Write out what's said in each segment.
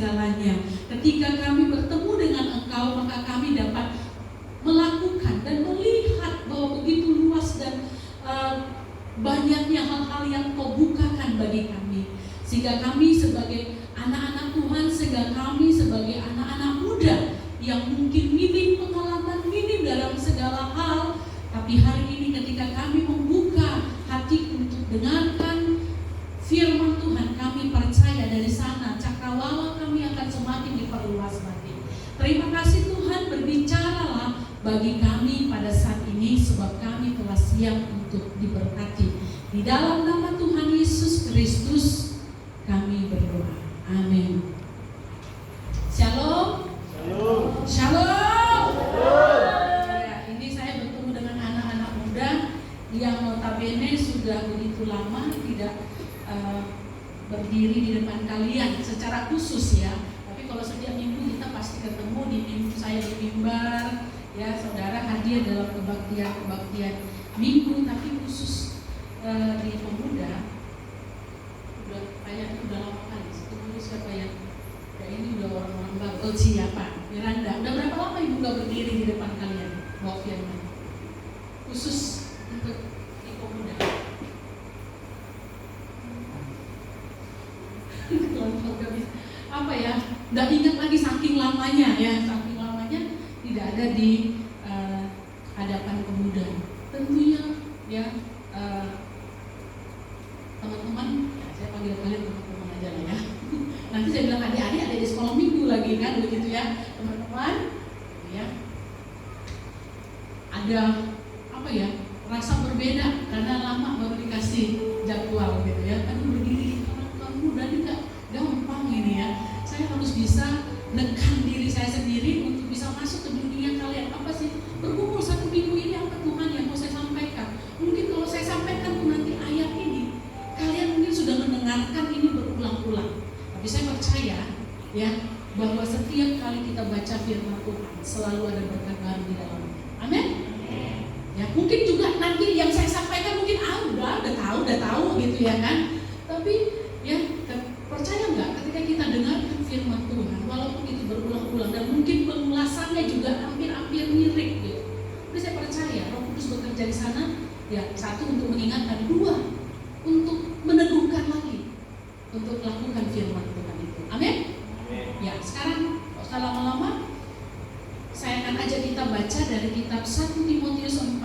segalanya. Ketika kami bertemu dengan Engkau, maka kami dapat melakukan dan melihat bahwa begitu luas dan banyaknya hal-hal yang Kau bukakan bagi kami, sehingga kami sebagai anak-anak Tuhan, sehingga kami sebagai anak-anak muda yang mungkin minim pengalaman, minim dalam segala hal, tapi hari ini ketika kami membuka hati untuk dengarkan firman Tuhan, kami percaya dari sana cakrawala kami akan semakin diperluas lagi. Terima kasih Tuhan, berbicaralah bagi kami pada saat ini, sebab kami telah siap untuk diberkati. Di dalam nama Tuhan Yesus Kristus kami berdoa. Amin. Shalom. Shalom. Shalom. Ya, ini saya bertemu dengan anak-anak muda yang notabene sudah begitu lama tidak berdiri di depan kalian secara khusus ya. Tapi kalau setiap minggu kita pasti ketemu di minggu, saya di mimbar, ya saudara hadir dalam kebaktian minggu, tapi khusus di pemuda udah kayaknya udah lama kali. Itu siapa ya? Ya ini udah orang-orang baru. Siapa? Miranda. Udah berapa lama ibu gak berdiri di depan kalian? Bawa firman khusus untuk di pemuda. Apa ya? Nggak ingat lagi saking lamanya ya, saking lamanya tidak ada di hadapan pemuda. Tentunya ya teman-teman, ya, saya panggil kalian teman-teman aja lah ya. Nanti saya bilang adik-adik ada di sekolah minggu lagi kan, begitu ya teman-teman. Ya, ada apa ya? Rasa berbeda karena lama baru dikasih jadwal gitu ya. Aduh berdiri orang muda ini nggak gampang ini ya. Saya harus bisa nekan diri saya sendiri untuk bisa masuk ke dunia kalian. Apa sih berkumpul satu minggu ini, apa Tuhan yang mau saya sampaikan? Mungkin kalau saya sampaikan tuh nanti ayat ini kalian mungkin sudah mendengarkan ini berulang-ulang. Tapi saya percaya ya bahwa setiap kali kita baca firman Tuhan selalu ada berkat baru di dalamnya. Amin. Ya mungkin juga nanti yang saya sampaikan mungkin udah tahu gitu ya kan. Tapi ya percaya nggak ketika kita dengarkan firman Tuhan, walaupun itu berulang-ulang dan mungkin pengulasannya juga hampir-hampir mirip gitu. Tapi saya percaya Roh Kudus bekerja di sana. Ya satu untuk mengingatkan, dua untuk meneguhkan lagi untuk melakukan firman Tuhan itu. Amin. Ya sekarang tidak usah lama-lama, saya akan ajak kita baca dari kitab 1 Timotius 4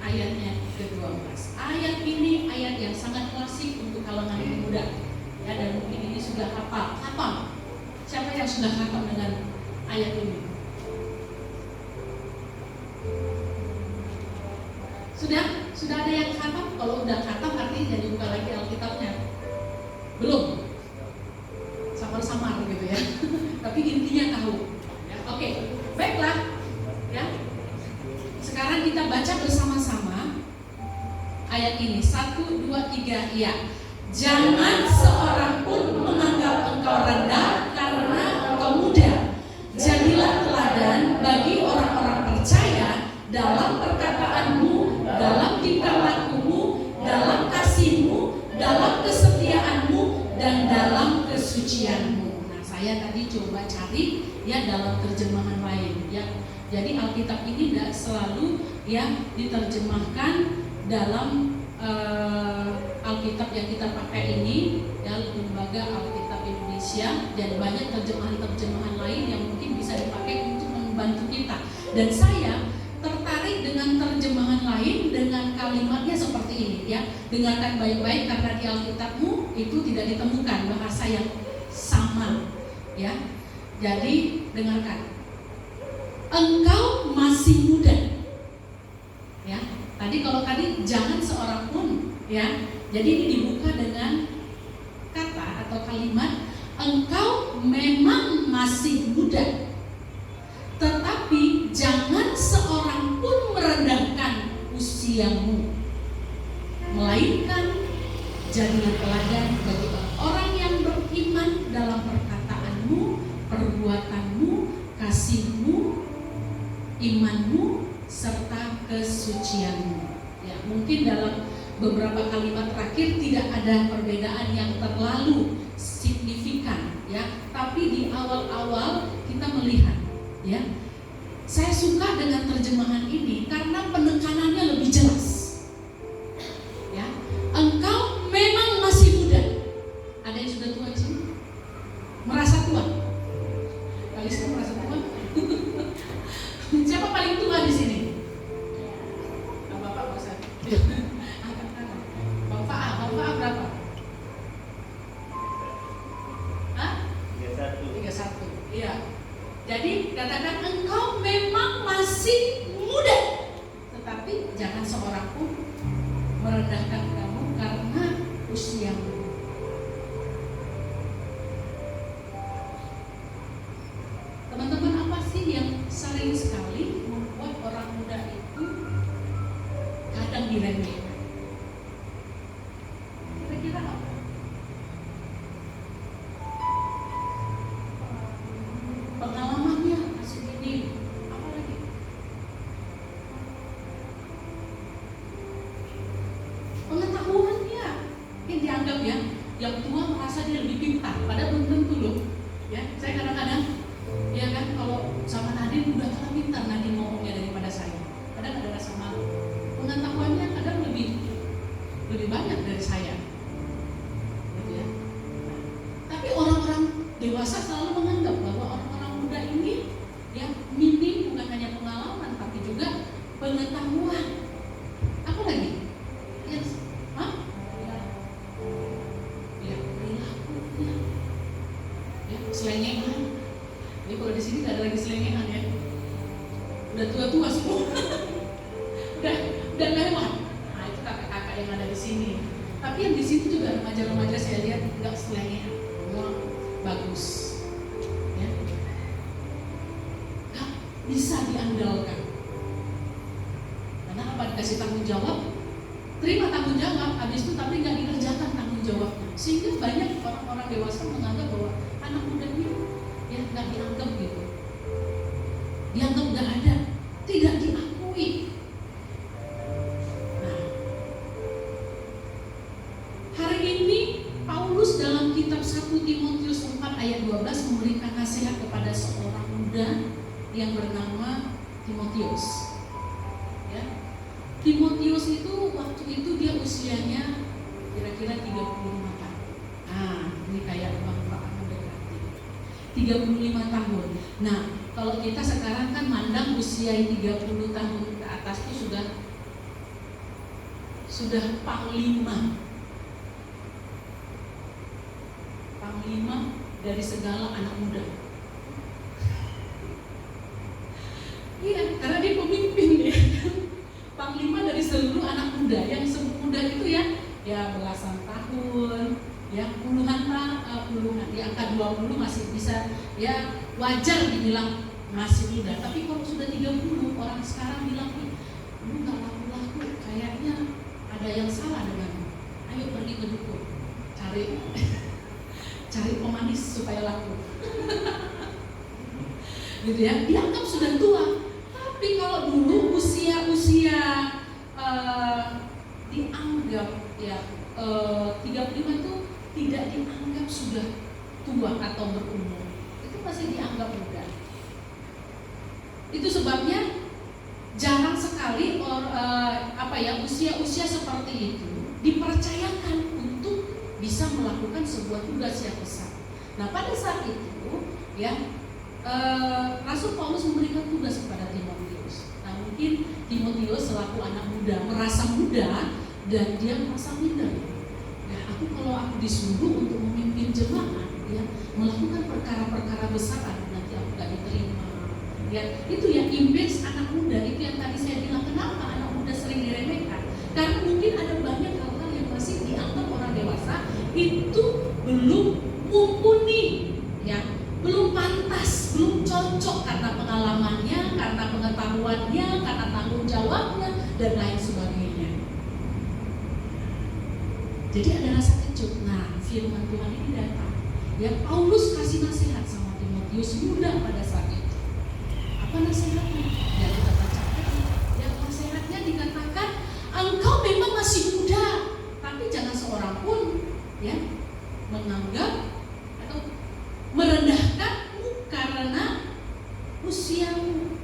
ayatnya ke-12. Ayat ini ayat yang sangat klasik untuk kalangan pemuda. Ya, dan mungkin ini sudah hafal. Siapa yang sudah hafal dengan ayat ini? Sudah ada yang hafal? Kalau udah hafal artinya jadi buka lagi Alkitabnya. Belum. Samar-samar gitu ya. Tapi intinya tahu. Ya, oke. Baiklah. Ya. Sekarang kita baca bersama-sama ayat ini. 1, 2, 3, iya. Jangan seorang pun menganggap engkau rendah karena engkau muda. Jadilah teladan bagi orang-orang percaya dalam perkataanmu, dalam tingkah lakumu, dalam kasihmu, dalam kesetiaanmu, dan dalam kesucianmu. Nah, saya tadi coba cari ya dalam terjemahan lain ya. Jadi Alkitab ini tidak selalu ya diterjemahkan dalam Alkitab yang kita pakai ini ya, Lembaga Alkitab Indonesia, dan banyak terjemahan-terjemahan lain yang mungkin bisa dipakai untuk membantu kita. Dan saya tertarik dengan terjemahan lain dengan kalimatnya seperti ini ya. Dengarkan baik-baik karena di Alkitabmu itu tidak ditemukan bahasa yang sama ya. Jadi dengarkan. Engkau masih muda. Ya. Tadi jangan seorang pun ya. Jadi ini dibuka dengan kata atau kalimat engkau memang masih muda. Tetapi jangan seorang pun merendahkan usiamu, melainkan jadilah teladan bagi orang yang beriman dalam perkataanmu, perbuatanmu, kasihmu, imanmu, serta kesucianmu. Ya, mungkin dalam beberapa kalimat terakhir tidak ada perbedaan yang terlalu signifikan, ya. Tapi Tetapi di awal-awal kita melihat, ya, saya suka dengan terjemahan ini karena penekanannya lebih jelas. Ya, engkau memang masih muda. Ada yang sudah tua di sini? Merasa tua? Kalista merasa tua? Siapa paling tua di sini? Bapak bosan. Angkat tangan. Bapak berapa? Hah? 31. Iya. Jadi katakan engkau memang masih muda, tetapi jangan seorang pun merendahkan kamu karena usiamu. Teman-teman, apa sih yang sering sekali membuat orang muda itu kadang diremehkan? Kira-kira apa? Pengalamannya masih gini, apa lagi? Pengetahuannya yang dianggap, ya, yang tua merasa dia lebih pintar, padahal belum tentu loh. Ya, saya kadang-kadang, ya kan, kalau sama Nadine udah kalah pintar Nadine ngomongnya daripada saya. Kadang ada rasa malu. Pengetahuannya kadang lebih banyak dari saya. Gitu ya. Nah, tapi orang-orang dewasa selalu menganggap bahwa orang-orang muda ini, ya, minim bukan hanya pengalaman tapi juga pengetahuan. Apa lagi? Ya, perilakunya. Ya, selengean. Jadi kalau di sini nggak ada lagi selengean, ya. Udah tua-tua semua. udah lewat. Nah, itu kakak-kakak yang ada di sini. Tapi yang di sini juga remaja-remaja saya lihat nggak selengean. Semua bagus. Ya. Nggak bisa diandalkan. Karena apa? Dikasih tanggung jawab, terima tanggung jawab, habis itu tapi nggak dikerjakan tanggung jawabnya. Sehingga banyak orang-orang dewasa menganggap bahwa anak muda ini, ya, nggak dianggap gitu, dianggap nggak ada, tidak diakui. Nah, hari ini Paulus dalam kitab 1 Timotius 4 ayat 12 memberikan nasihat kepada seorang muda yang bernama Timotius. Ya, Timotius itu waktu itu dia usianya kira-kira 35 tahun. Nah, ini kayak bapak mendekati 35 tahun. Nah, kalau kita sekarang kan mandang usia 30 tahun ke atas itu sudah panglima dari segala anak muda. Iya, karena dia pemimpin, ya. Panglima dari seluruh anak muda. Yang muda itu, ya belasan tahun, ya puluhan, di angka 20 masih bisa, ya wajar dibilang masih muda. Tapi kalau sudah 30, orang sekarang bilang, lu nggak laku-laku, kayaknya ada yang salah denganmu. Ayo pergi ke dukun, cari pemanis supaya laku. Gitu ya, dianggap sudah tua. Tapi kalau dulu usia dianggap, ya, 35 itu tidak dianggap sudah tua atau berumur, itu masih dianggap muda. Itu sebabnya jarang sekali usia-usia seperti itu dipercayakan untuk bisa melakukan sebuah tugas yang besar. Nah, pada saat itu, ya, Rasul Paulus memberikan tugas kepada Timotius. Nah, mungkin Timotius selaku anak muda merasa muda dan dia merasa minder. Ya, kalau aku disuruh untuk memimpin jemaat, ya, melakukan perkara-perkara besar, nanti aku gak diterima. Ya, itu yang image anak muda. Itu yang tadi saya bilang, kenapa anak muda sering diremehkan? Karena mungkin ada banyak hal-hal yang masih dianggap orang dewasa itu belum mumpuni, ya, belum pantas, belum cocok karena pengalamannya, karena pengetahuannya, karena tanggung jawabnya, dan lain sebagainya. Jadi ada rasa kecut. Nah, firman Tuhan ini datang. Ya, Paulus kasih nasihat sama Timotius muda pada saat itu. Apa nasihatnya? Ya, kita bacakan. Ya, nasihatnya dikatakan, engkau memang masih muda, tapi jangan seorang pun, ya, menganggap atau merendahkan usiamu.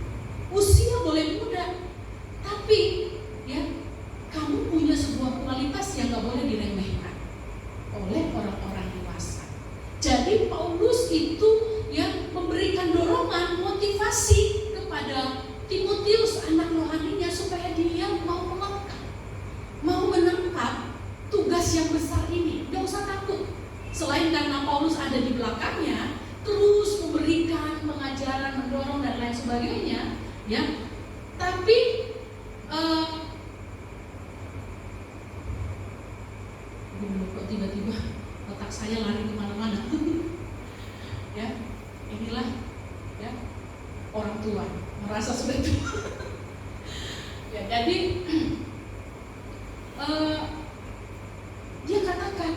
Usia boleh muda, tapi ya kamu punya sebuah kualitas yang gak boleh diremehkan oleh orang-orang dewasa. Jadi Paulus itu yang memberikan dorongan, motivasi kepada Timotius anak rohaninya supaya dia mau melangkah, mau menangkap tugas yang besar ini. Gak usah takut. Selain karena Paulus ada di belakangnya, terus memberikan pengajaran, mendorong dan lain sebagainya, ya. Tapi kok tiba-tiba otak saya lari kemana-mana. Ya, inilah ya orang tua merasa sudah tua. Ya, jadi dia katakan,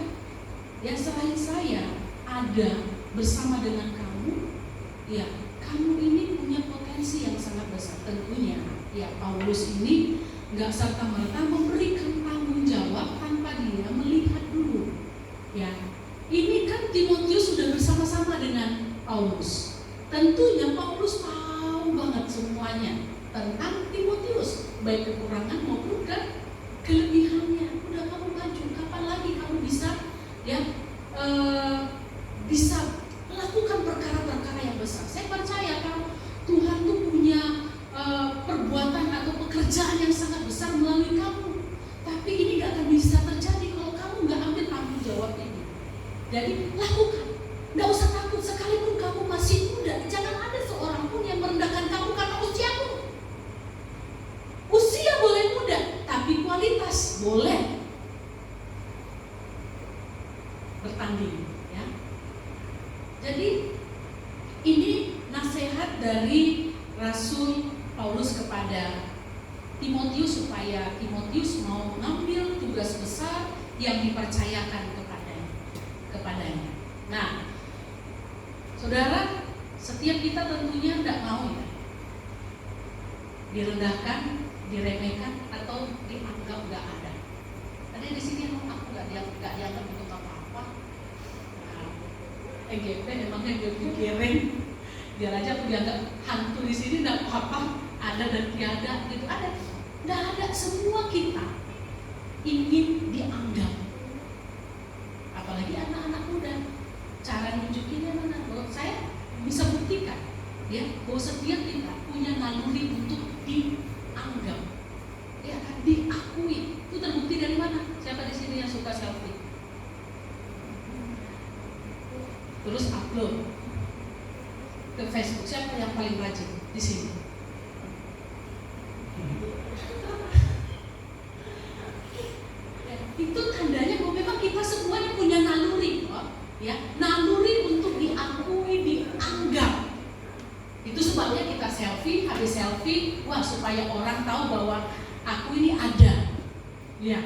ya selain saya ada bersama dengan kamu, ya kamu ini punya potensi yang sangat besar. Tentunya ya Paulus ini nggak serta-merta memberikan tanggung jawab tanpa dia melihat dulu. Ya, ini kan Timotius sudah bersama-sama dengan Paulus. Tentunya Paulus tahu banget semuanya tentang Timotius, baik kekurangan maupun kelebihannya. Udah kamu maju, kapan lagi kamu bisa ya bisa melakukan perkara-perkara yang besar. Saya percaya kalau Tuhan tuh punya perbuatan atau pekerjaan yang sangat besar melalui kamu. Tapi ini gak akan bisa terjadi kalau kamu gak ambil tanggung jawab ini. Jadi lakukan, gak usah takut. Sekalipun kamu masih muda, jangan ada seorang pun yang merendahkan kamu karena usiamu. Usia boleh muda, tapi kualitas boleh bertanding, ya. Jadi ini nasihat dari Rasul Paulus kepada Timotius supaya Timotius mau mengambil tugas besar yang dipercayakan kepadanya. Nah, saudara, setiap kita tentunya tidak mau ya direndahkan, diremehkan atau dianggap nggak ada. Ada di sini emang aku nggak dianggap untuk apa-apa. Nah, EGP emangnya dia pikirin biar aja aku dianggap hantu di sini nggak apa-apa, ada dan tiada gitu. Ada, nggak ada. Semua kita ingin dianggap, apalagi anak-anak muda. Cara nunjukinnya mana? Bahwa saya bisa buktikan ya bahwa setiap kita punya naluri untuk dianggap, ya kan, diakui. Itu terbukti dari mana? Siapa di sini yang suka selfie? Terus upload ke Facebook. Siapa yang paling rajin di sini? Itu tandanya bahwa memang kita semuanya punya naluri, ya, naluri untuk diakui, dianggap. Itu sebabnya kita selfie, habis selfie, wah supaya orang tahu bahwa aku ini ada, ya,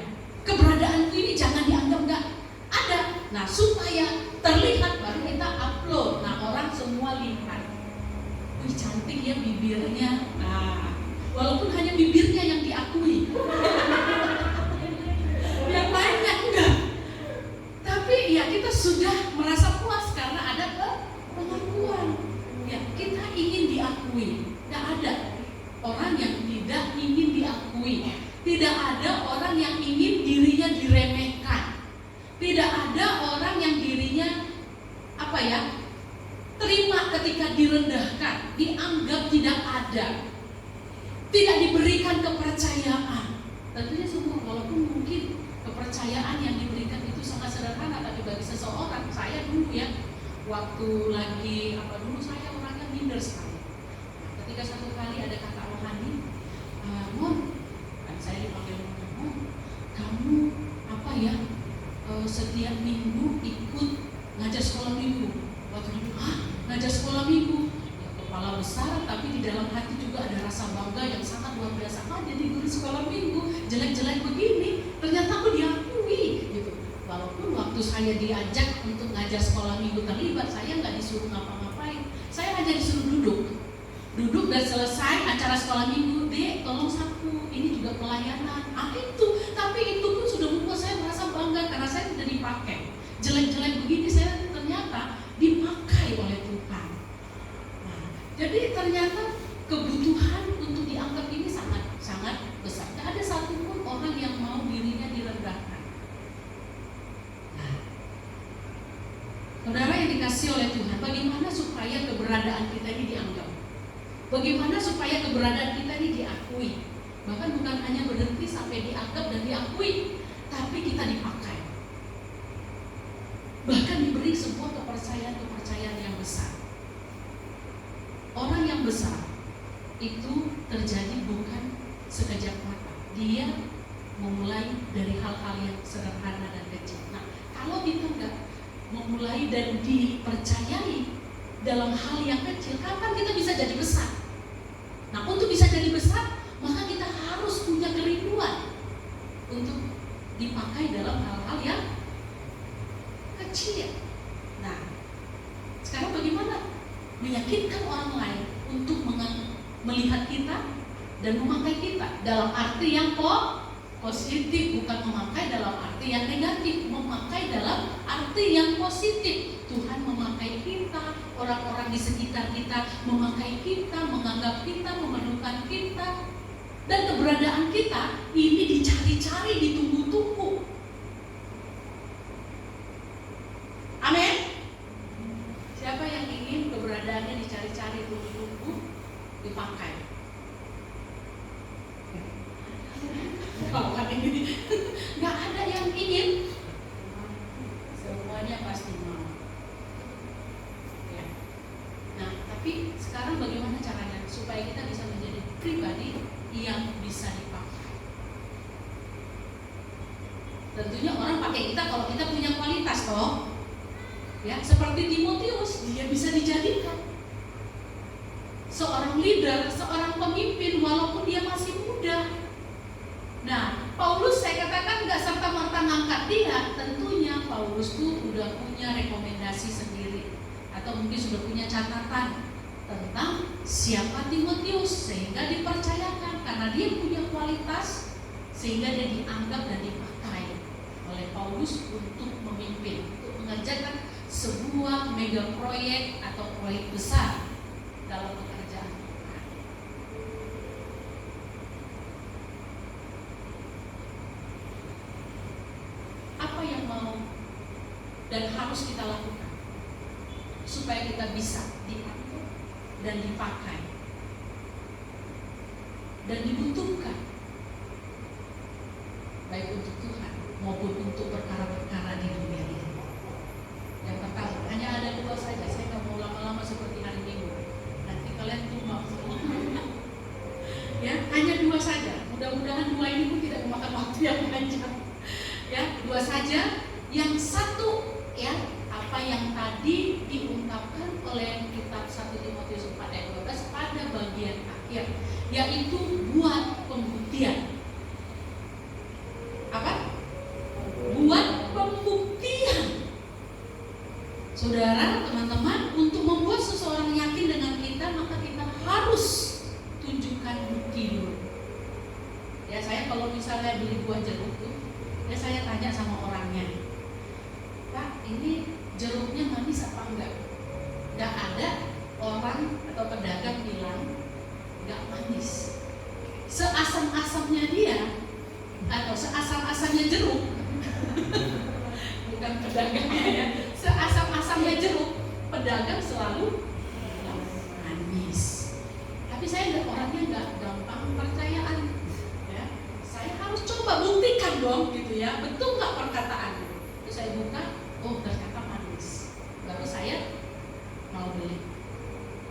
keberadaanku ini jangan dianggap nggak ada. Nah, supaya terlihat baru kita upload. Nah, orang semua lihat, wih cantik ya bibirnya. Nah, walaupun hanya bibirnya yang diakui. Yang lainnya enggak. Tapi ya kita sudah merasa puas karena ada pengakuan. Ya, kita ingin diakui. Tidak ada orang yang tidak ingin diakui. Tidak ada orang yang ingin dirinya diremehkan. Tidak ada orang yang dirinya terima ketika direndahkan, dianggap tidak ada, tidak diberikan kepercayaan. Tentunya semua, walaupun mungkin kepercayaan yang diberikan itu sangat sederhana, tapi bagi seseorang, saya dulu ya, waktu lagi saya orangnya minder sekali. Nah, ketika satu kali ada kakak rohani, Mon, kan saya dipanggil Mon, kamu setiap minggu ikut ngajar sekolah minggu. Waktu itu, ngajar sekolah minggu? Ya, kepala besar, tapi di dalam hati juga ada rasa bangga yang sangat luar biasa. Jadi guru sekolah minggu, jelek-jelek begini, ternyata aku diakui gitu. Walaupun waktu saya diajak untuk ngajar sekolah minggu terlibat, saya nggak disuruh ngapa-ngapain. Saya hanya disuruh duduk dan selesai acara sekolah minggu, Dek tolong sapu, ini juga pelayanan. Itu, tapi itu pun sudah membuat saya merasa bangga karena saya sudah dipakai. Jelek-jelek begini saya ternyata dipakai oleh Tuhan. Nah, jadi Jadi ternyata kebutuhan untuk dianggap ini sangat besar. Tidak ada satupun orang yang mau dirinya direndahkan. Nah, saudara yang dikasih oleh Tuhan, bagaimana supaya keberadaan kita ini dianggap? Bagaimana supaya keberadaan kita ini diakui? Bahkan bukan hanya berhenti sampai dianggap dan diakui, tapi kita dipakai. Bahkan diberi sebuah kepercayaan yang besar. Orang yang besar itu terjadi bukan sekejap mata. Dia memulai dari hal-hal yang sederhana dan kecil. Nah, kalau kita nggak memulai dan dipercayai dalam hal yang kecil, kapan kita bisa jadi besar? Nah, untuk bisa jadi besar, maka kita harus punya kerinduan untuk dipakai dalam hal-hal yang kecil. Nah, sekarang bagaimana meyakinkan orang lain untuk melihat kita dan memakai kita dalam arti yang positif, bukan memakai dalam arti yang negatif, memakai dalam arti yang positif. Tuhan memakai kita, orang-orang di sekitar kita memakai kita, menganggap kita, memerlukan kita, dan keberadaan kita ini dicari-cari, ditunggu-tunggu. Amin. Siapa yang ingin keberadaannya dicari-cari, ditunggu-tunggu, dipakai? Bahkan ini nggak ada yang ingin, semuanya pasti mau. Ya. Nah, tapi sekarang bagaimana caranya supaya kita bisa menjadi pribadi yang bisa dipakai? Tentunya orang pakai kita kalau kita punya kualitas, toh. Ya, seperti Timotius, dia bisa dijadikan seorang leader, seorang pemimpin walaupun dia masih muda. Nah, Paulus saya katakan nggak serta-merta ngangkat dia. Tentunya Paulus tuh udah punya rekomendasi sendiri, atau mungkin sudah punya catatan tentang siapa Timotius, sehingga dipercayakan karena dia punya kualitas, sehingga dia dianggap dan dipakai oleh Paulus untuk memimpin, untuk mengerjakan sebuah mega proyek atau proyek besar dalam pekerjaan. Apa yang mau dan harus kita lakukan supaya kita bisa diatur dan dipakai dan dibutuhkan, baik untuk Tuhan maupun untuk perkara-perkara di dunia ini? Yang pertama, hanya ada dua saja. Saya nggak mau lama-lama seperti hari Minggu, nanti kalian tumbang semua. Ya, hanya dua saja. Mudah-mudahan dua ini pun tidak memakan waktu yang panjang. Ya, dua saja. Yang satu, ya, apa yang tadi diungkapkan oleh kitab 1 Timotius 4 ayat 12 pada bagian akhir, yaitu buat pembuktian. Apa? Buat pembuktian. Saudara, teman-teman, untuk membuat seseorang yakin dengan kita, maka kita harus tunjukkan bukti dulu. Ya, saya kalau misalnya beli buah jeruk tuh, ya saya tanya sama orangnya, Pak, ini jeruknya manis apa enggak? Enggak ada orang atau pedagang bilang enggak manis. Seasam-asamnya dia atau seasam-asamnya jeruk, bukan pedagangnya ya, seasam-asamnya jeruk, pedagang selalu manis. Tapi saya orangnya enggak gampang percayaan. Ya, saya harus coba buktikan dong, gitu ya, betul nggak perkataannya? Terus saya buka, oh ternyata manis. Baru saya mau beli,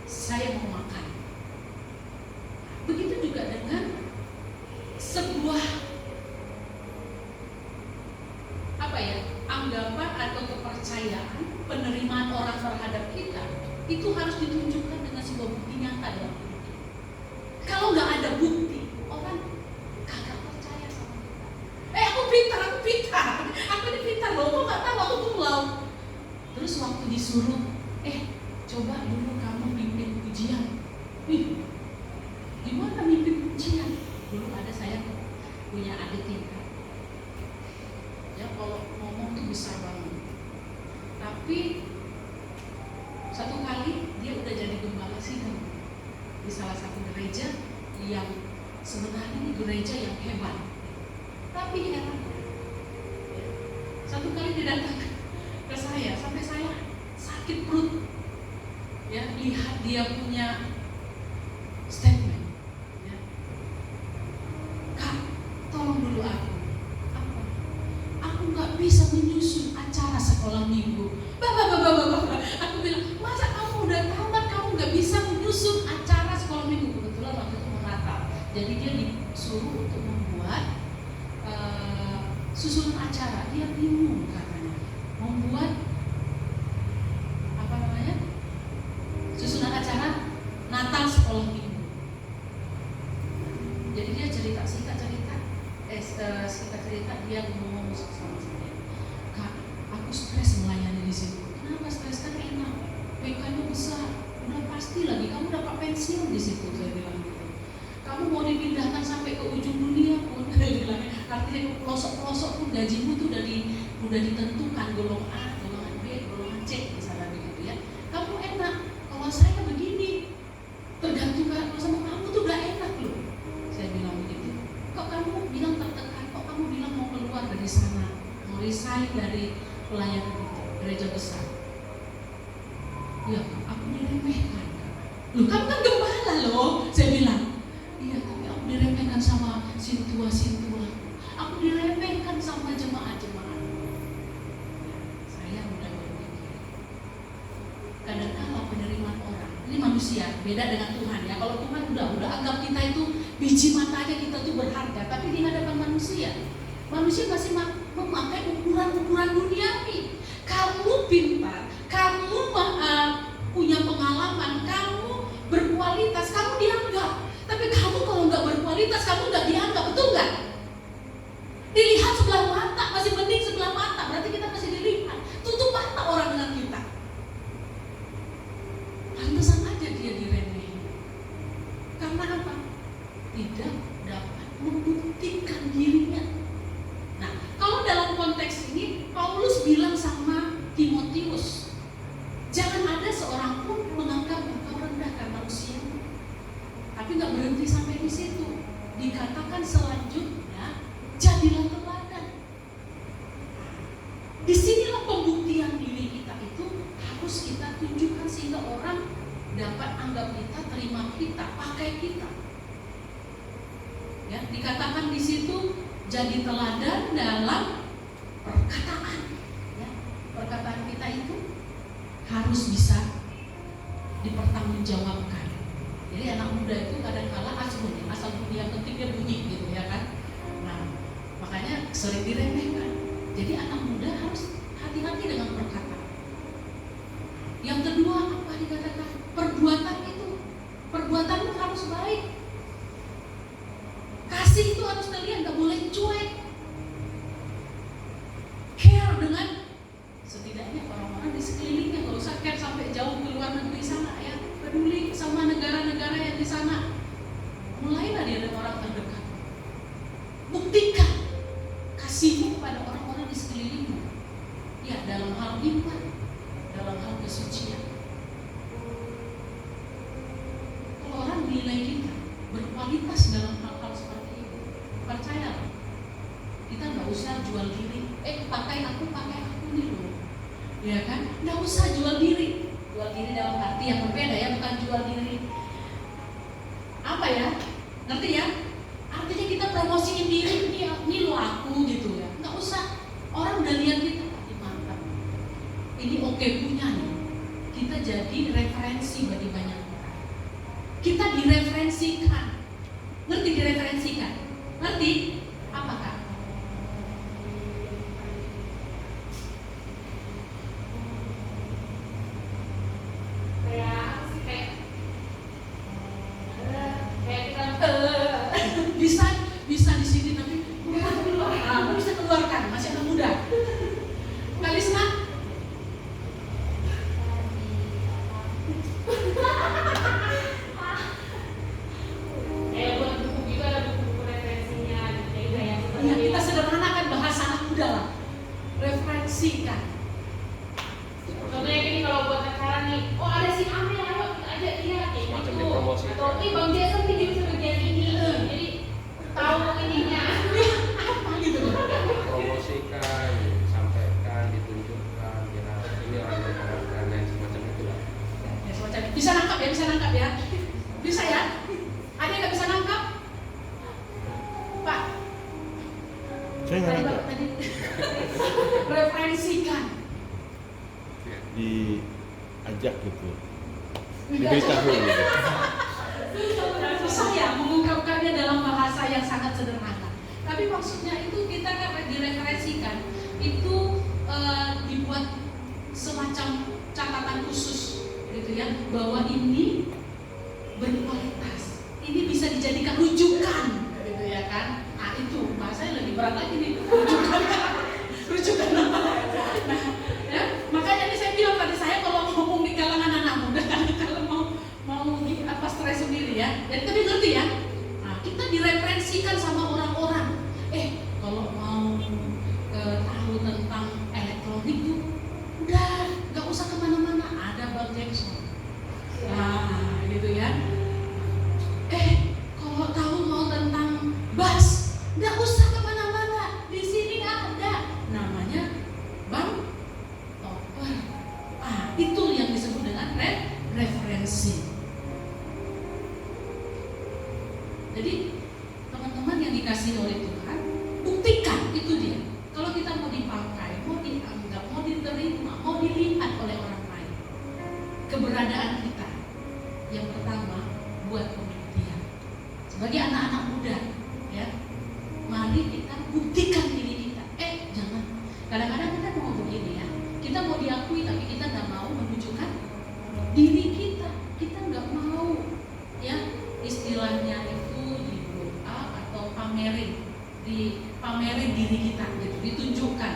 saya mau makan. Begitu juga dengan sebuah anggapan atau kepercayaan, penerimaan orang terhadap kita, itu harus ditunjukkan dengan sebuah bukti nyata dalam hidup kita. Kalau nggak ada bukti, orang kagak percaya sama kita. Aku pintar, aku ini pintar loh, kok nggak tahu aku kumlaut. Terus waktu disuruh, coba dulu kamu pimpin ujian. Gimana mimpin ujian? Dulu ada saya punya adik tingkat. Ya, kalau ngomong tuh besar banget. Tapi satu kali dia udah jadi gembala sidang. salah satu gereja yang sebenarnya ini gereja yang hebat, tapi heran, satu kali dia datang ke saya sampai saya sakit perut, ya, lihat dia punya statement, ya. Kak, tolong dulu aku. Apa? Aku nggak bisa menyusun acara sekolah minggu. Aku bilang, masa kamu udah tamat kamu nggak bisa menyusun acara sekolah minggu? Kebetulan waktu itu mau Natal, jadi dia disuruh untuk membuat susunan acara. Dia bingung katanya membuat susunan acara Natal sekolah minggu. Jadi dia singkat cerita dia ngomong sama saya, Kak, aku stres melayani di situ. Kenapa stres? Kan enak, PK-nya besar, udah pasti lagi kamu dapat pensiun di situ. Saya bilang gitu. Kamu mau dipindahkan sampai ke ujung dunia pun, saya bilang, artinya pelosok-pelosok pun gajimu tuh udah ditentukan, golongan A, golongan B, golongan C, misalnya begitu ya. Kamu enak. Kalau saya begini, tergantung sama kamu tuh gak enak loh. Saya bilang begitu. Kok kamu bilang tertekan? Kok kamu bilang mau keluar dari sana, mau resign dari pelayanan itu, gereja besar? Ya, aku diremehkan. Loh, kamu kan gembala loh. Saya bilang, iya, tapi aku diremehkan sama sintua. Aku diremehkan sama jemaat-jemaat. Saya mulai berpikir, kadang-kadang penerimaan orang ini manusia, beda dengan Tuhan ya. Kalau Tuhan udah anggap kita itu biji matanya, kita tuh berharga. Tapi di hadapan manusia masih memakai ukuran duniawi. Kamu pintar, kamu punya pengalaman, kamu berkualitas, kamu dianggap. Tapi kamu kalau nggak berkualitas, kamu nggak dianggap, betul nggak? Dilihat sebelah mata, masih mending sebelah mata, berarti kita masih dilihat. Tutup mata orang dengan kita. Pantesan aja dia diremehin. Karena apa? Tidak dapat membuktikan dirinya. Nah, kalau dalam konteks ini, Paulus bilang sama Timotius, jangan ada seorang pun menganggap engkau rendah karena usiamu. Tapi nggak berhenti sampai di situ. Dikatakan selanjutnya, jadilah teladan. Disinilah pembuktian diri kita itu harus kita tunjukkan sehingga orang dapat anggap kita, terima kita, pakai kita. Ya, dikatakan di situ jadi teladan dalam perkataan. Ya, perkataan kita itu harus bisa dipertanggungjawabkan. Jadi anak muda itu kadang-kala asal bunyi, yang penting dia bunyi gitu ya kan. Nah, makanya sering diremehkan. Jadi anak muda harus hati-hati dengan perkataan. Yang kedua, apa dikatakan? Perbuatan itu, perbuatanmu harus baik. Kasih itu harus terlihat, gak boleh cuek. Care dengan setidaknya orang-orang di sekelilingnya, gak usah care sampai jauh ke luar negeri sana ya. Peduli sama negara-negara yang di sana. Mulailah dia dengan orang terdekat. Buktikan kasihmu kepada orang-orang di sekelilingmu. Ya, dalam hal iman, dalam hal kesucian. Kalau orang nilai kita berkualitas dalam hal-hal seperti itu, percayalah, kita nggak usah jual diri. Pakai aku nih loh, ya kan? Nggak usah jual diri. Jual diri dalam arti yang berbeda ya, bukan jual diri apa ya? Ngerti ya? Artinya kita promosiin diri, ini lo aku gitu ya. Nggak usah. Orang udah lihat kita, mantap. Ini oke punya nih. Kita jadi referensi bagi banyak orang. Kita direferensikan. Ngerti direferensikan? Ngerti? Apa Kak? Bisa di sini tapi aku bisa keluarkan, masih anak muda. Kak Lisna? Buat buku juga ada buku-buku referensinya gitu ya. Iya, kita sederhanakan bahasa anak muda lah. Referensikan. Contohnya gini, kalau buat acara nih, oh ada si Amel, ayo kita ajak dia kayak gitu. Atau Bang Saya nggak ada. Tadi referensikan. Diajak gitu. Diberitahu gitu. Saya mengungkapkannya dalam bahasa yang sangat sederhana. Tapi maksudnya itu kita kan direferensikan. Itu dibuat semacam catatan khusus gitu ya, bahwa ini berkualitas. Ini bisa dijadikan rujukan gitu ya kan. Ah itu bahasanya lebih berat lagi nih, rujukan nah ya, makanya ini saya bilang tadi, saya kalau ngomong di kalangan anak muda kalau mau apa stres sendiri ya, jadi tapi ngerti ya. Nah kita direferensikan sama orang-orang, kalau mau tahu tentang elektronik tuh udah nggak usah kemana-mana, ada Bang Jackson. Nah gitu ya. Kalau tahu mau tentang bass, nggak usah kemana-mana, di sini ada, namanya Bang Topper. Itu yang disebut dengan referensi. Jadi teman-teman yang dikasih oleh Tuhan, buktikan itu dia. Kalau kita mau dipakai, mau dianggap, mau diterima, mau dilihat oleh orang lain, keberadaan kita yang pertama buat pembuktian. Sebagai anak-anak muda, ya, mari kita buktikan diri kita. Jangan. Kadang-kadang kita mau begini ya, kita mau diakui tapi kita nggak mau menunjukkan diri kita. Kita nggak mau, ya, istilahnya itu di blow up atau pamerin diri kita, gitu, ditunjukkan.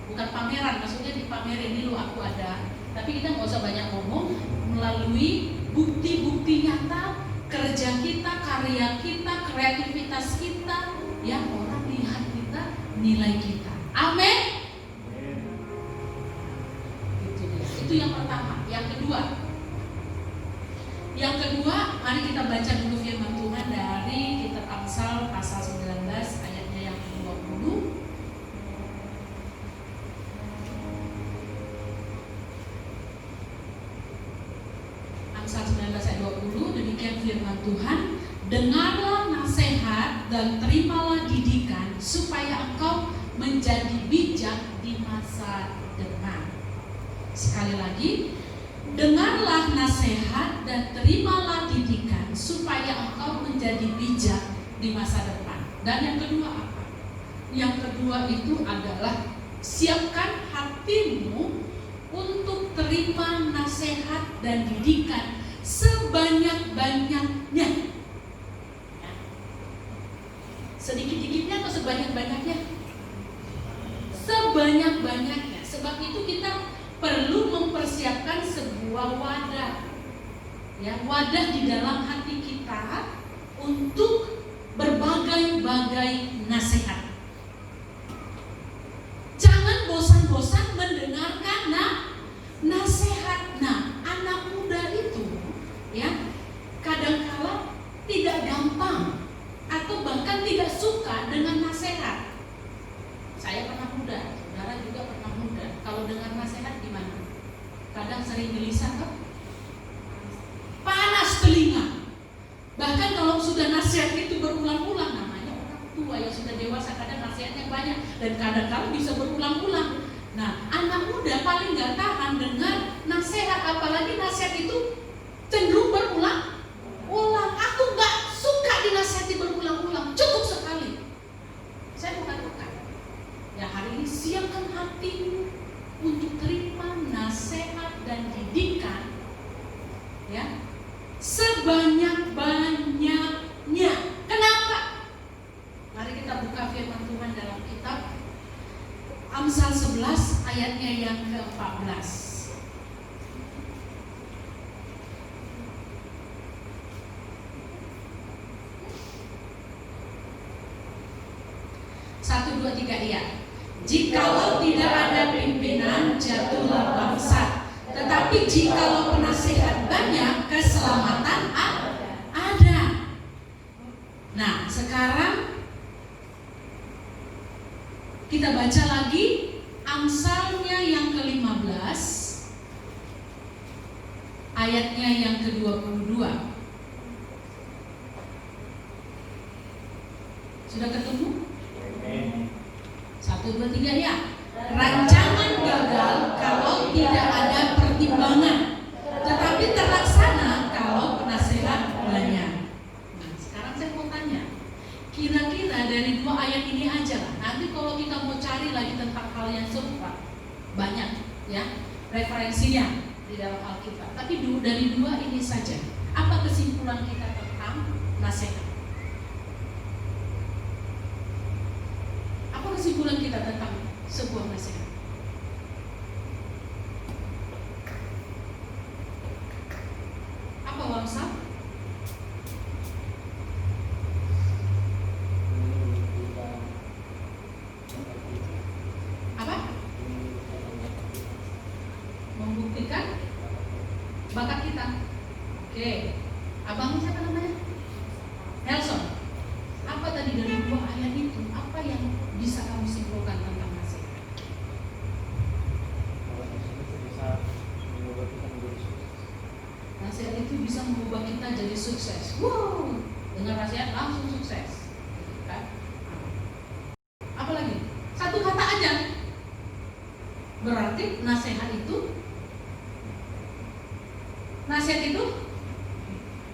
Bukan pameran, maksudnya dipamerin, ini lo aku ada. Tapi kita nggak usah banyak ngomong, melalui bukti-bukti nyata kerja kita, karya kita, kreativitas kita, yang orang lihat kita, nilai kita. Amin. Itu yang pertama. Yang kedua, mari kita baca dulu firman Tuhan dari kitab Amsal pasal 19 ayatnya yang ke-20. Amsal 19 ayat 20, demikian firman Tuhan, dengarlah nasihat dan terimalah didikan supaya engkau menjadi bijak di masa depan. Sekali lagi, dengarlah nasihat dan terimalah didikan supaya engkau menjadi bijak di masa depan. Dan yang kedua apa? Yang kedua itu adalah siapkan hatimu untuk terima nasihat dan didikan sebanyak-banyaknya. Sedikit-dikitnya atau sebanyak-banyaknya? Sebanyak-banyaknya. Sebab itu kita perlu mempersiapkan sebuah wadah, ya, wadah di dalam hati kita untuk berbagai-bagai nasihat. Jangan bosan-bosan mendengarkan nasihat. Anak muda itu, ya, kadang-kala tidak gampang atau bahkan tidak suka dengan nasihat. Saya pernah muda, saudara juga pernah muda. Kalau dengar nasihat gimana? Kadang sering gelisah kan? Panas telinga. Bahkan kalau sudah nasihat itu berulang-ulang, namanya orang tua yang sudah dewasa, kadang nasihatnya banyak dan kadang-kadang bisa berulang-ulang. Nah, anak muda paling gak tahan dengar nasihat, apalagi nasihat itu cenderung berulang-ulang. Aku gak suka dinasihati berulang-ulang, cukup sekali. Saya mau katakan, ya, hari ini siapkan hatimu untuk terima nasihat dan didikan, ya, sebanyak-banyaknya. Kenapa? Mari kita buka firman Tuhan dalam kitab Amsal 11 ayatnya yang ke-14. Satu, dua, tiga, iya. Jikalau tidak ada pimpinan, jatuhlah bangsa. Tetapi jikalau penasihat banyak, keselamatan ada. Nah, sekarang kita baca lagi Amsalnya yang ke-15 ayatnya yang ke-22. Sudah ketemu? ayat ini aja lah. Nanti kalau kita mau cari lagi tentang hal yang serupa, banyak ya referensinya di dalam Alkitab. Tapi dari dua ini saja, apa kesimpulan kita tentang nasihat? Apa kesimpulan kita tentang sebuah nasihat? Apa Wamsa? Apa? Membuktikan bakat kita. Oke. Abang siapa namanya? Nelson. Apa tadi dari dua ayat itu? Apa yang bisa kamu simpulkan tentang nasihat? Nasihat itu bisa mengubah kita jadi sukses. Wow, dengar nasihat langsung sukses. Kan? Apa lagi? Satu kata aja. Berarti nasihat itu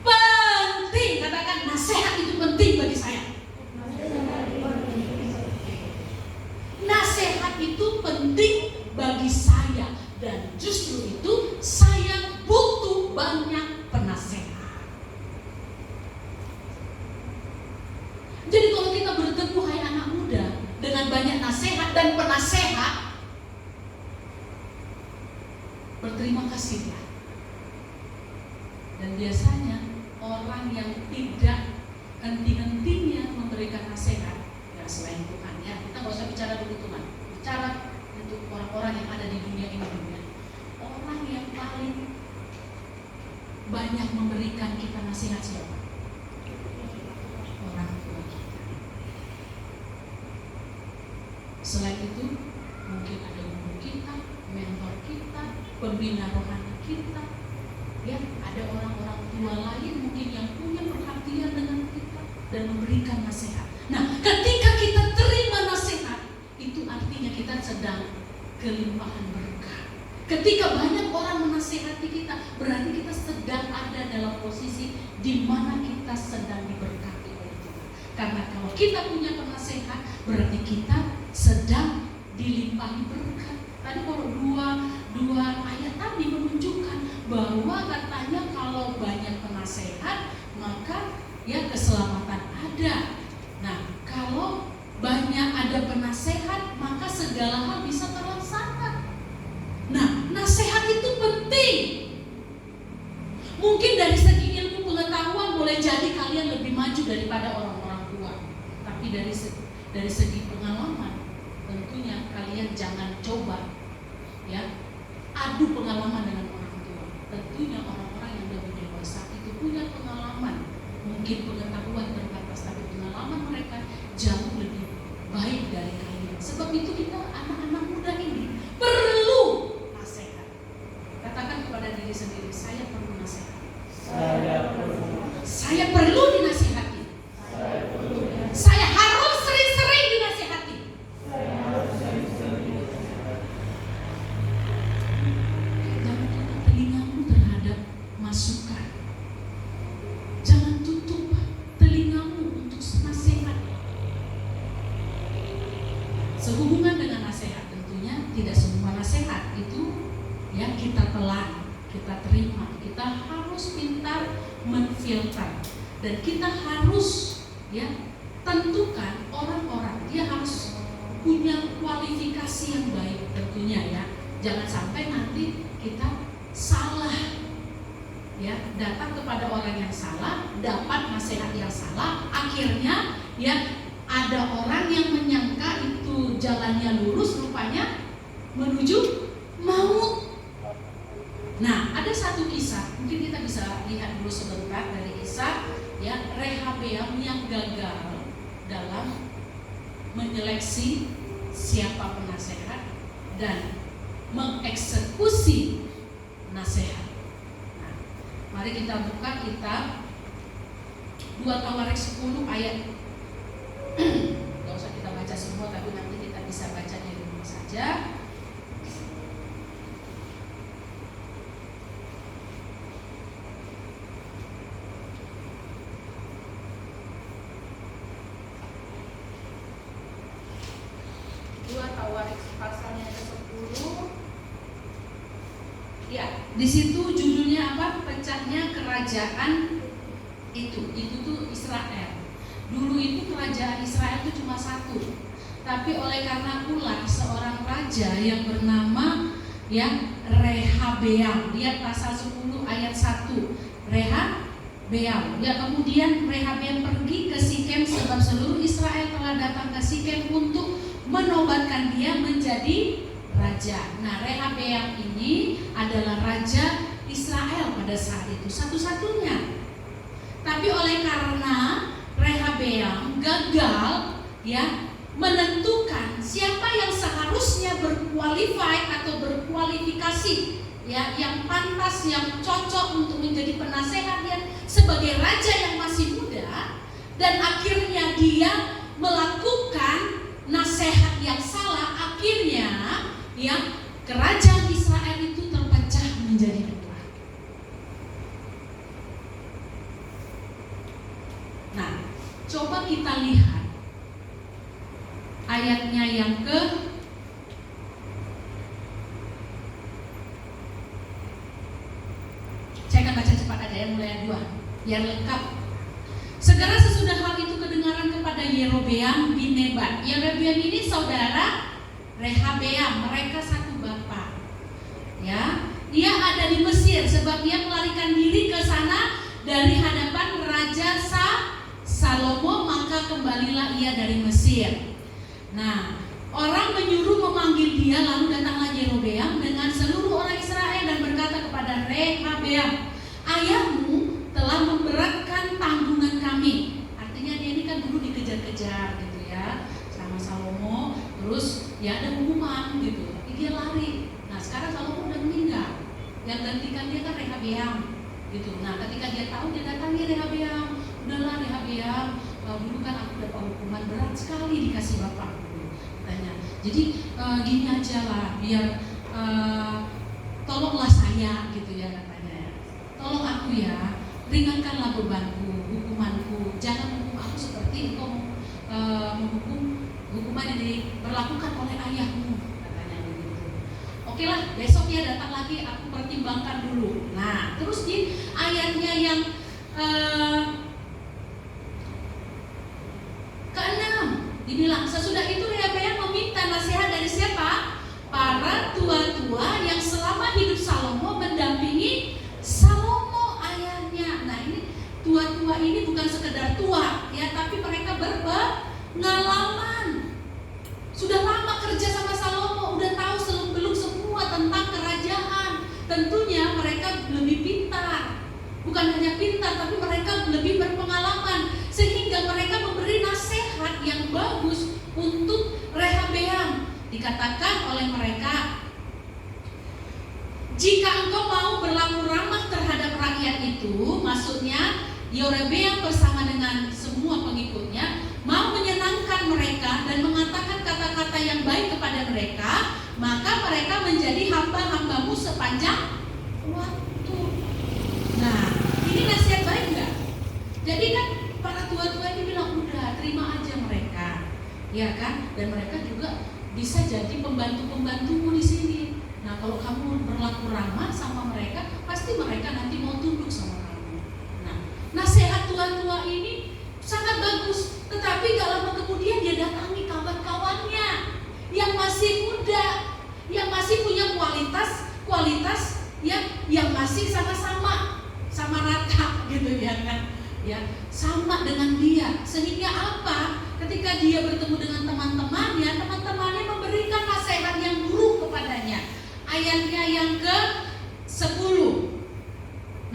penting. Katakan nasihat itu penting bagi saya. Nasihat itu penting bagi saya, dan justru itu saya butuh banyak penasehat. Jadi kalau kita bertemu hai anak muda dengan banyak nasihat dan penasehat, berterima kasihlah. Dan biasanya orang yang tidak henti-hentinya memberikan nasihat, ya selain Tuhan ya, kita nggak usah bicara dulu Tuhan, bicara untuk orang-orang yang ada di dunia ini ya. Orang yang paling banyak memberikan kita nasihat siapa? Orang tua kita. Selain itu mungkin ada guru kita, mentor kita, pembina rohani kita. Ya, ada orang-orang tua lain mungkin yang punya perhatian dengan kita dan memberikan nasihat. Nah, ketika kita terima nasihat, itu artinya kita sedang kelimpahan berkah. Ketika banyak orang menasihati kita, berarti kita sedang ada dalam posisi di mana kita sedang diberkati oleh Tuhan. Karena kalau kita punya penasehat, berarti kita sedang dilimpahi berkat. Tadi kalau dua ayat tadi menunjukkan bahwa katanya kalau banyak penasehat maka ya keselamatan ada. Nah, kalau banyak ada penasehat maka segala hal bisa terlaksana. Nah, nasihat itu penting. Mungkin dari segi ilmu pengetahuan boleh jadi kalian lebih maju daripada orang-orang tua. Tapi dari segi pengalaman tentunya kalian jangan coba ya adu pengalaman dengan orang tua. Tentunya orang-orang yang lebih dewasa itu punya pengalaman, mungkin pengetahuan terbatas, tapi pengalaman mereka jauh lebih baik dari kalian. Sebab itu kita anak-anak muda ini perlu nasihat. Katakan kepada diri sendiri, saya perlu nasihat. Saya perlu dinasihati. Saya harus sering-sering dinasihati. Jangan tutup telingamu terhadap masukan. Jangan tutup telingamu untuk nasihat. Sehubungan dengan nasihat, tentunya tidak semua nasihat itu ya kita telan, kita terima. Kita harus pintar menfilter, dan kita harus ya tentukan orang-orang, dia harus punya kualifikasi yang baik tentunya ya. Jangan sampai nanti kita salah ya, datang kepada orang yang salah, dapat nasihat yang salah, akhirnya ya ada orang yang menyangka itu jalannya lurus, rupanya menuju maut. Nah, ada satu kisah, mungkin kita bisa lihat dulu sebentar dari kisah ya Rehabeam yang gagal dalam menyeleksi siapa penasehat dan mengeksekusi nasihat. Nah, mari kita buka kitab 2 Tawarik 10 ayat. Gak usah kita baca semua, tapi nanti kita bisa baca di rumah saja. di situ judulnya apa? Pecahnya kerajaan itu tuh Israel. Dulu itu kerajaan Israel itu cuma satu, tapi oleh karena ulah seorang raja yang bernama Rehabeam, lihat pasal 10 ayat 1, Rehabeam. Ya, kemudian Rehabeam pergi ke Sikem sebab seluruh Israel telah datang ke Sikem untuk menobatkan dia menjadi raja. Nah, Rehabeam ini adalah raja Israel pada saat itu, satu-satunya. Tapi oleh karena Rehabeam gagal menentukan siapa yang seharusnya berqualified atau berkualifikasi yang pantas, yang cocok untuk menjadi penasehat dia sebagai raja yang masih muda, dan akhirnya dia melakukan nasihat yang salah. Akhirnya kerajaan Israel itu terpecah menjadi dua. Nah, coba kita lihat ayatnya yang saya akan baca cepat aja ya, mulai ayat 2 biar lengkap. Segera sesudah hal itu kedengaran kepada Yerobeam bin Nebat. Yerobeam ini saudara Rehabeam, mereka satu bapak. Dia ada di Mesir sebab dia melarikan diri ke sana dari hadapan Raja Salomo, maka kembalilah ia dari Mesir. Nah, orang menyuruh memanggil dia, lalu datanglah Yerobeam dengan seluruh orang Israel dan berkata kepada Rehabeam, ayahmu telah memberatkan tanggungan kami. Artinya dia ini kan dulu dikejar-kejar gitu ya sama Salomo, terus ada hukuman gitu, tapi dia lari. Nah, sekarang Salomo udah meninggal, yang gantikan dia kan Rehabeam gitu. Nah, ketika dia tahu, dia datangi Rehabeam. Udahlah Rehabeam, dulu kan aku dapat hukuman berat sekali dikasih bapak katanya. Jadi gini aja lah, biar tolonglah saya gitu ya katanya. Tolong aku ya, ringankanlah bebanku, hukumanku. Jangan hukum aku seperti engkau menghukum hukuman yang diberlakukan oleh ayahmu katanya begitu. Oke lah, besok dia datang lagi, aku pertimbangkan dulu. Nah, terus di ayatnya yang ke-6 dibilang, sesudah itu Rehabeam meminta nasihat dari siapa? Para tua-tua yang selama hidup Salomo mendampingi Salomo ayahnya. Nah, ini tua-tua ini bukan sekedar tua ya, tapi mereka berpengalaman. Sudah lama kerja sama Salomo, udah tahu seluk-beluk semua tentang kerajaan. Tentunya mereka lebih pintar. Bukan hanya pintar, tapi mereka lebih berpengalaman, sehingga mereka memberi nasihat yang bagus untuk Rehabeam. Dikatakan oleh mereka, jika engkau mau berlaku ramah terhadap rakyat itu, maksudnya Yerobeam bersama dengan semua pengikutnya, mau menyenangkan mereka dan mengatakan kata-kata yang baik kepada mereka, maka mereka menjadi hamba-hambamu sepanjang waktu. Nah, ini nasihat baik enggak? Jadi kan para tua-tua ini bilang, udah terima aja mereka, ya kan? Dan mereka juga bisa jadi pembantu-pembantumu di sini. Nah, kalau kamu berlaku ramah sama mereka, pasti mereka nanti mau tunduk sama kamu. Nah, nasihat tua-tua ini sangat bagus. Tetapi gak lama kemudian dia datangi kawan-kawannya yang masih muda, yang masih punya kualitas yang masih sama rata gitu ya kan, ya sama dengan dia. Sehingga apa? Ketika dia bertemu dengan teman-temannya memberikan nasihat yang buruk kepadanya. Ayatnya yang ke-10.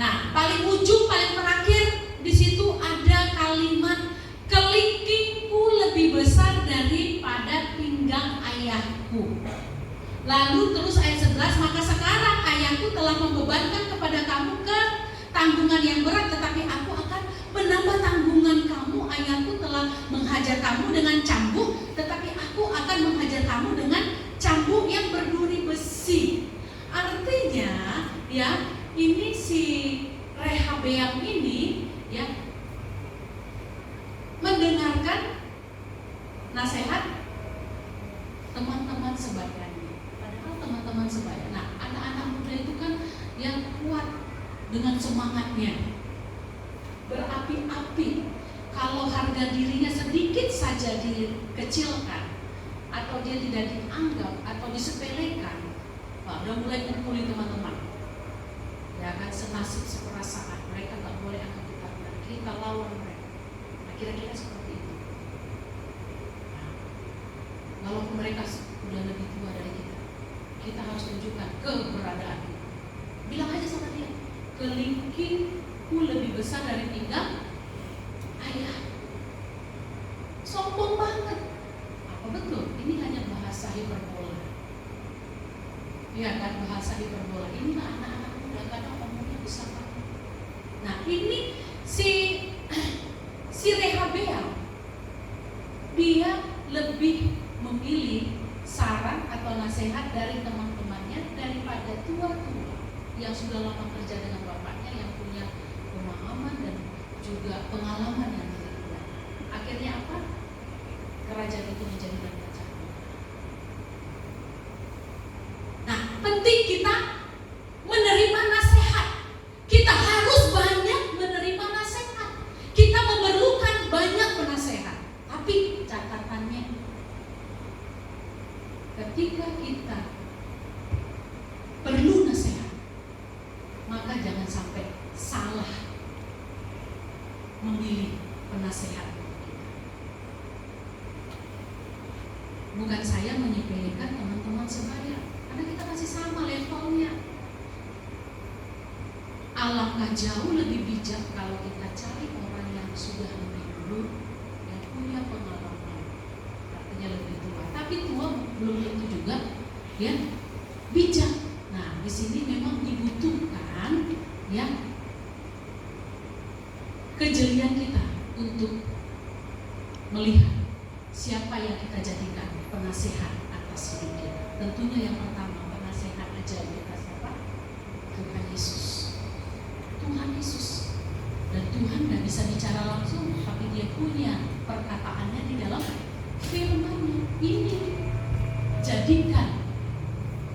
Nah, paling ujung, paling terakhir di situ ada kalimat, kelingkingku lebih besar daripada pinggang ayahku. Lalu terus ayat 11, maka sekarang ayahku telah membebankan kepada kamu tanggungan yang berat, tetapi aku akan menambah tanggungan kamu. Ayahku telah menghajar kamu dengan cambuk, tetapi aku akan menghajar kamu dengan cambuk yang berduri besi. Artinya ya, ini si Rehabeam ini ya mendengarkan nasihat teman-teman sebayanya. Padahal teman-teman sebaya, nah anak-anak muda itu kan yang dengan semangatnya, berapi-api. Kalau harga dirinya sedikit saja dikecilkan atau dia tidak dianggap atau disepelekan, udah mulai kumpulin teman-teman, ya kan, senasib seperasaan, mereka nggak boleh angkat kita lawan mereka. Nah, kira-kira seperti itu. Nah, walaupun mereka sudah lebih tua dari kita harus tunjukkan keberadaan kita. Bilang aja sama dia, kelingkingku lebih besar dari pinggang ayah. Sombong banget. Apa betul? Ini hanya bahasa hiperbola. Ya kan, bahasa hiperbola. Inilah anak-anak muda kadang ngomongnya besar banget. Nah, ini si Rehabeam, dia lebih memilih saran atau nasihat dari teman-temannya daripada tua-tua yang sudah lama kerja dengan bapaknya, yang punya pemahaman dan juga pengalaman yang lebih kuat. Akhirnya apa? Kerajaan itu menjadi berkacau. Nah, penting kita menerima nasihat. Kita harus banyak menerima nasihat. Kita memerlukan banyak penasehat. Tapi catatannya, ketika kita perlu nasihat, maka jangan sampai salah memilih penasehat. Bukan saya menyepelekan teman-teman sebaya, karena kita masih sama levelnya. Alangkah jauh lebih bijak kalau kita cari orang yang sudah lebih dulu, yang punya pengalaman, artinya lebih tua. Tapi tua belum tentu juga ya bijak. Nah, di sini memang dibutuhkan ya kejelian kita untuk melihat siapa yang kita jadikan penasehat atas hidup kita. Tentunya yang pertama, penasehat ajaib kita siapa? Tuhan Yesus. Tuhan Yesus. Dan Tuhan tidak bisa bicara langsung, tapi dia punya perkataannya di dalam firman-Nya. Ini jadikan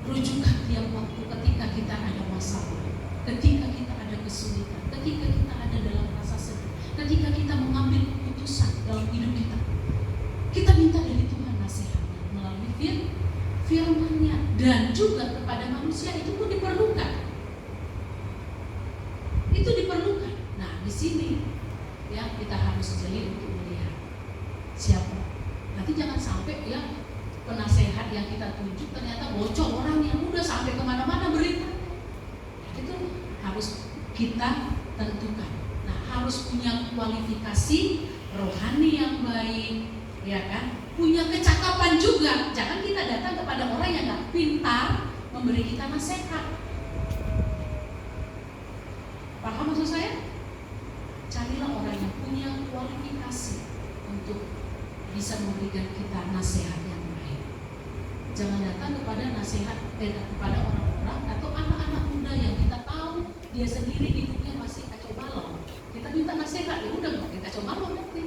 rujukan tiap waktu ketika kita ada masalah, ketika kita ada kesulitan, ketika kita ada dalam rasa sedih, ketika kita mengambil keputusan dalam hidup kita. Kita minta dari Tuhan nasihatnya melalui firman-Nya, dan juga kepada manusia itu pun diperlukan. Itu diperlukan. Nah, di sini ya kita harus jeli untuk melihat siapa. Nanti jangan sampai ya penasehat yang kita tunjuk ternyata bocor orang yang udah sampai kemana-mana berita. Itu harus kita tentukan. Nah, harus punya kualifikasi rohani yang baik, ya kan? Punya kecakapan juga. Jangan kita datang kepada orang yang nggak pintar memberi kita nasihat. Paham maksud saya? Carilah orang yang punya kualifikasi untuk bisa memberikan kita nasihat yang baik. Jangan datang kepada kepada orang-orang atau anak-anak muda yang kita tahu dia sendiri hidupnya masih kacau balau. Kita minta nasihat, ya udah makin kacau balau nanti.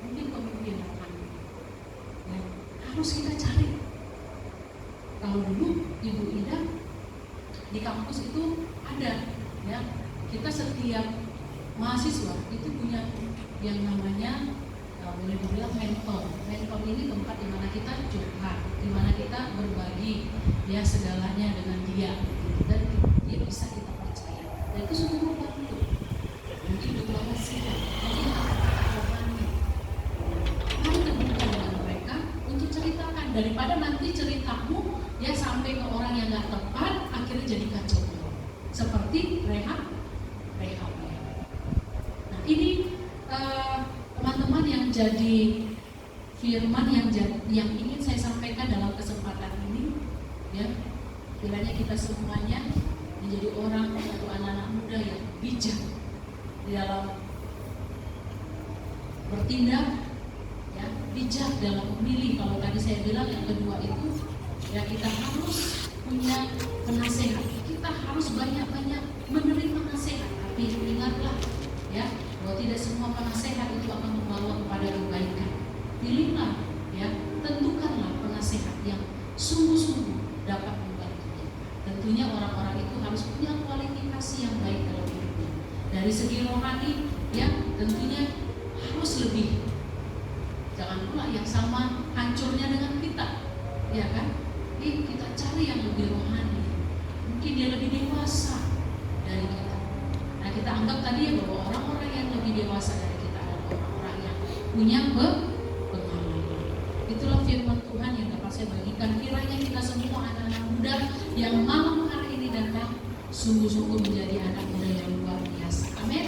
Mungkin pemimpin akan ya, harus kita cari. Kalau dulu Ibu Ida di kampus itu ada, ya, kita setiap mahasiswa itu punya yang namanya boleh dibilang mentor. Mentor ini tempat di mana kita curhat, di mana kita berbagi ya segalanya dengan dia, dan dia bisa kita percaya. Dan itu sungguh membantu. Mungkin butuh nasihat, mungkin rohani. Mari terbuka dengan mereka untuk ceritakan, daripada nanti ceritamu ya sampai ke orang yang nggak tepat, akhirnya jadi kacau. Seperti Rehab. Nah, ini teman-teman yang jadi firman yang ingin saya sampaikan dalam kesempatan ini, ya, kiranya kita semuanya menjadi orang atau anak-anak muda yang bijak di dalam bertindak, ya, bijak dalam memilih. Kalau tadi saya bilang yang kedua itu, ya, kita harus punya penasehat. Kita harus banyak-banyak menerima nasihat. Tapi ingatlah, ya, bahwa tidak semua penasehat itu akan membawa kepada kebaikan. Pilihlah, ya, tentukanlah penasehat yang sungguh-sungguh dapat membantu kita. tentunya orang-orang itu harus punya kualifikasi yang baik dalam hidupnya. Dari segi rohani, ya tentunya harus lebih. Jangan pula yang sama hancurnya dengan kita, ya kan? Kita cari yang lebih rohani. Mungkin dia lebih dewasa dari kita. Nah, kita anggap tadi ya bahwa orang-orang yang lebih dewasa dari kita adalah orang-orang yang punya pengalaman. Itulah firman Tuhan yang dapat saya bagikan. Kiranya kita semua anak-anak muda yang malam hari ini datang sungguh-sungguh menjadi anak muda yang luar biasa. Amin.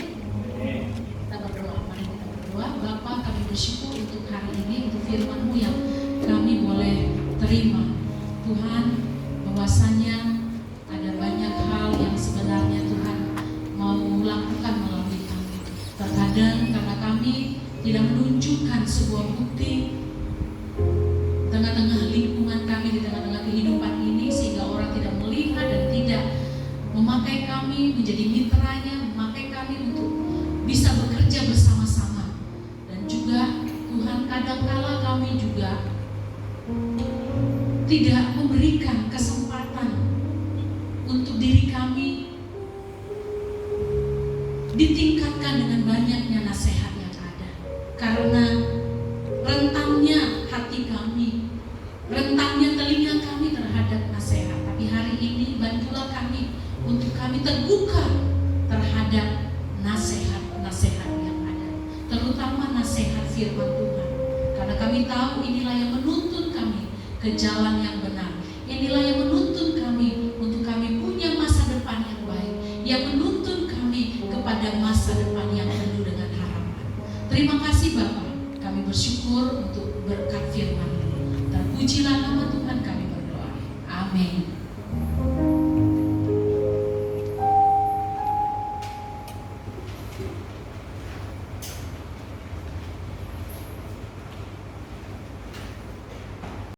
Kita berdoa, mari kita berdoa. Bapa, kami bersyukur untuk hari ini, untuk firman-Mu yang kami boleh terima. Tuhan, bahwasanya ada banyak hal yang sebenarnya Tuhan mau lakukan melalui kami. Terkadang karena kami tidak menunjukkan sebuah bukti tengah-tengah lingkungan kami, di tengah-tengah kehidupan ini, sehingga orang tidak melihat dan tidak memakai kami menjadi mitranya, memakai kami untuk bisa bekerja bersama-sama. Dan juga Tuhan, kadangkala kami juga tidak memberikan kesempatan untuk diri kami ditingkatkan dengan banyaknya nasihat yang ada, karena rentangnya hati kami, rentangnya telinga kami terhadap nasihat. Tapi hari ini bantulah kami untuk kami terbuka terhadap nasihat-nasihat yang ada, terutama nasihat firman Tuhan, karena kami tahu inilah yang menuntun kami ke jalan yang benar. Inilah yang menuntun kami untuk kami punya masa depan yang baik, yang menuntun kami kepada masa depan yang penuh dengan harapan. Terima kasih Bapa, kami bersyukur untuk berkat firman-Mu. Terpujilah nama Tuhan, kami berdoa. Amin.